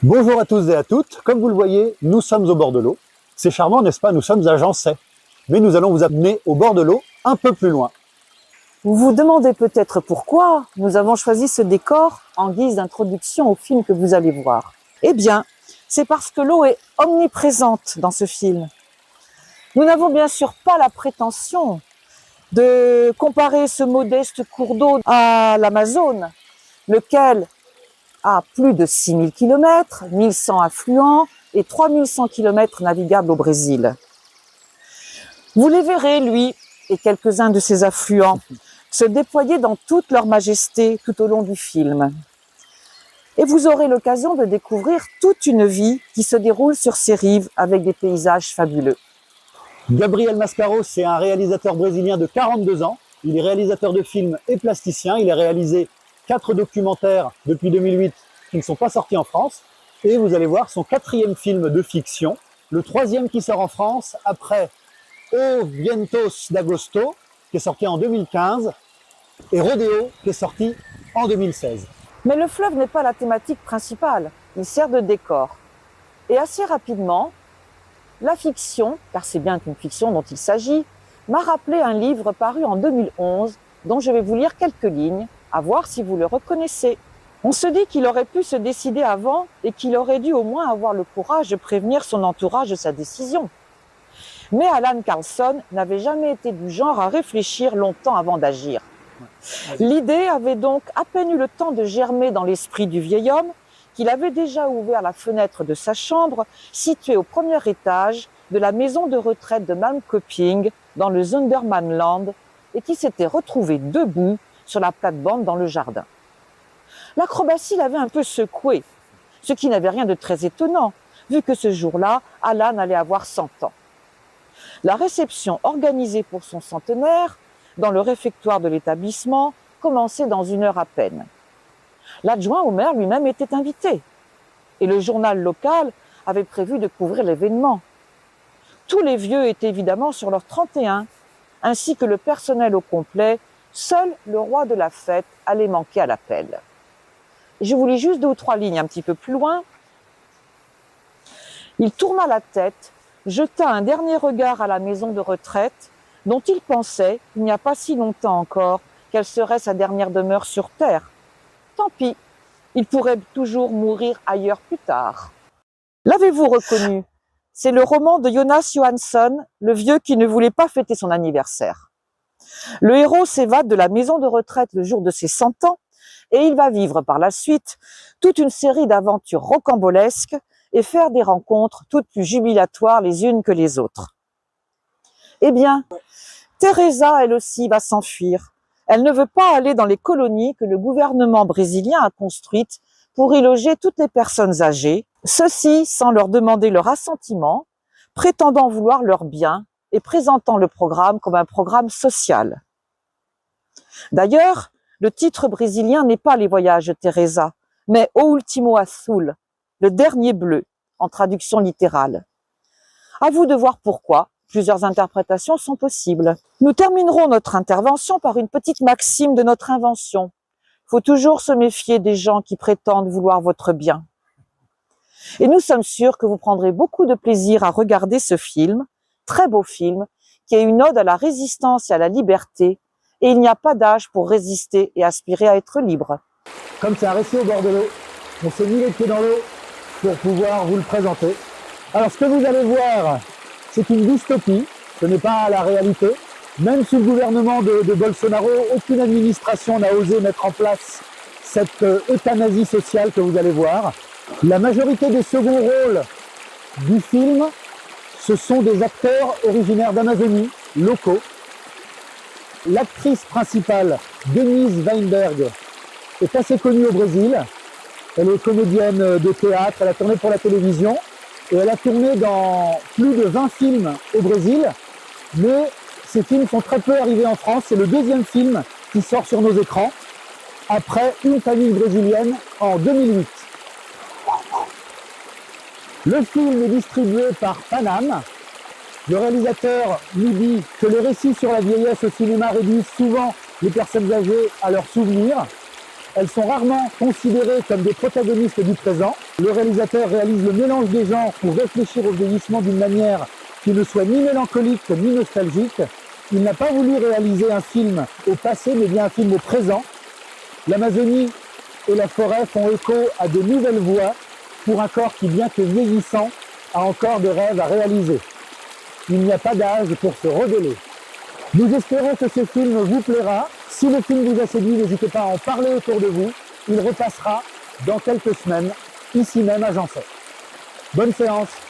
Bonjour à tous et à toutes. Comme vous le voyez, nous sommes au bord de l'eau. C'est charmant, n'est-ce pas? Nous sommes à Jancet. Mais nous allons vous amener au bord de l'eau, un peu plus loin. Vous vous demandez peut-être pourquoi nous avons choisi ce décor en guise d'introduction au film que vous allez voir. Eh bien, c'est parce que l'eau est omniprésente dans ce film. Nous n'avons bien sûr pas la prétention de comparer ce modeste cours d'eau à l'Amazone, lequel a plus de 6000 km, 1100 affluents et 3100 km navigables au Brésil. Vous les verrez, lui et quelques-uns de ses affluents, se déployer dans toute leur majesté tout au long du film. Et vous aurez l'occasion de découvrir toute une vie qui se déroule sur ces rives avec des paysages fabuleux. Gabriel Mascaro, c'est un réalisateur brésilien de 42 ans. Il est réalisateur de films et plasticien. Il a réalisé 4 documentaires depuis 2008 qui ne sont pas sortis en France. Et vous allez voir son 4e film de fiction, le 3e qui sort en France après O Vientos d'Agosto, qui est sorti en 2015, et Rodeo, qui est sorti en 2016. Mais le fleuve n'est pas la thématique principale, il sert de décor. Et assez rapidement, la fiction, car c'est bien une fiction dont il s'agit, m'a rappelé un livre paru en 2011, dont je vais vous lire quelques lignes, à voir si vous le reconnaissez. On se dit qu'il aurait pu se décider avant et qu'il aurait dû au moins avoir le courage de prévenir son entourage de sa décision. Mais Alan Carlson n'avait jamais été du genre à réfléchir longtemps avant d'agir. L'idée avait donc à peine eu le temps de germer dans l'esprit du vieil homme qu'il avait déjà ouvert la fenêtre de sa chambre située au premier étage de la maison de retraite de Malmköping dans le Södermanland et qui s'était retrouvé debout sur la plate-bande dans le jardin. L'acrobatie l'avait un peu secoué, ce qui n'avait rien de très étonnant vu que ce jour-là, Alan allait avoir 100 ans. La réception organisée pour son centenaire dans le réfectoire de l'établissement commençait dans 1 heure à peine. L'adjoint au maire lui-même était invité et le journal local avait prévu de couvrir l'événement. Tous les vieux étaient évidemment sur leur 31, ainsi que le personnel au complet. Seul le roi de la fête allait manquer à l'appel. Je vous lis juste 2 ou 3 lignes un petit peu plus loin. Il tourna la tête, jeta un dernier regard à la maison de retraite, dont il pensait, il n'y a pas si longtemps encore, qu'elle serait sa dernière demeure sur terre. Tant pis, il pourrait toujours mourir ailleurs plus tard. L'avez-vous reconnu? C'est le roman de Jonas Johansson, le vieux qui ne voulait pas fêter son anniversaire. Le héros s'évade de la maison de retraite le jour de ses 100 ans et il va vivre par la suite toute une série d'aventures rocambolesques et faire des rencontres toutes plus jubilatoires les unes que les autres. Eh bien, Teresa, elle aussi, va s'enfuir. Elle ne veut pas aller dans les colonies que le gouvernement brésilien a construites pour y loger toutes les personnes âgées, ceci sans leur demander leur assentiment, prétendant vouloir leur bien et présentant le programme comme un programme social. D'ailleurs, le titre brésilien n'est pas Les Voyages de Teresa, mais O Último Azul, le dernier bleu, en traduction littérale. À vous de voir pourquoi. Plusieurs interprétations sont possibles. Nous terminerons notre intervention par une petite maxime de notre invention. Il faut toujours se méfier des gens qui prétendent vouloir votre bien. Et nous sommes sûrs que vous prendrez beaucoup de plaisir à regarder ce film, très beau film, qui est une ode à la résistance et à la liberté. Et il n'y a pas d'âge pour résister et aspirer à être libre. Comme c'est un récit au bord de l'eau, on s'est mis les pieds dans l'eau pour pouvoir vous le présenter. Alors ce que vous allez voir, c'est une dystopie, ce n'est pas la réalité. Même sous le gouvernement de Bolsonaro, aucune administration n'a osé mettre en place cette euthanasie sociale que vous allez voir. La majorité des seconds rôles du film, ce sont des acteurs originaires d'Amazonie, locaux. L'actrice principale, Denise Weinberg, est assez connue au Brésil. Elle est comédienne de théâtre, elle a tourné pour la télévision. Et elle a tourné dans plus de 20 films au Brésil, mais ces films sont très peu arrivés en France. C'est le 2e film qui sort sur nos écrans, après Une famille brésilienne en 2008. Le film est distribué par Panam. Le réalisateur nous dit que les récits sur la vieillesse au cinéma réduisent souvent les personnes âgées à leurs souvenirs. Elles sont rarement considérées comme des protagonistes du présent. Le réalisateur réalise le mélange des genres pour réfléchir au vieillissement d'une manière qui ne soit ni mélancolique ni nostalgique. Il n'a pas voulu réaliser un film au passé, mais bien un film au présent. L'Amazonie et la forêt font écho à de nouvelles voies pour un corps qui, bien que vieillissant, a encore des rêves à réaliser. Il n'y a pas d'âge pour se rebeller. Nous espérons que ce film vous plaira. Si le film vous a séduit, n'hésitez pas à en parler autour de vous. Il repassera dans quelques semaines, ici même à Jançay. Bonne séance!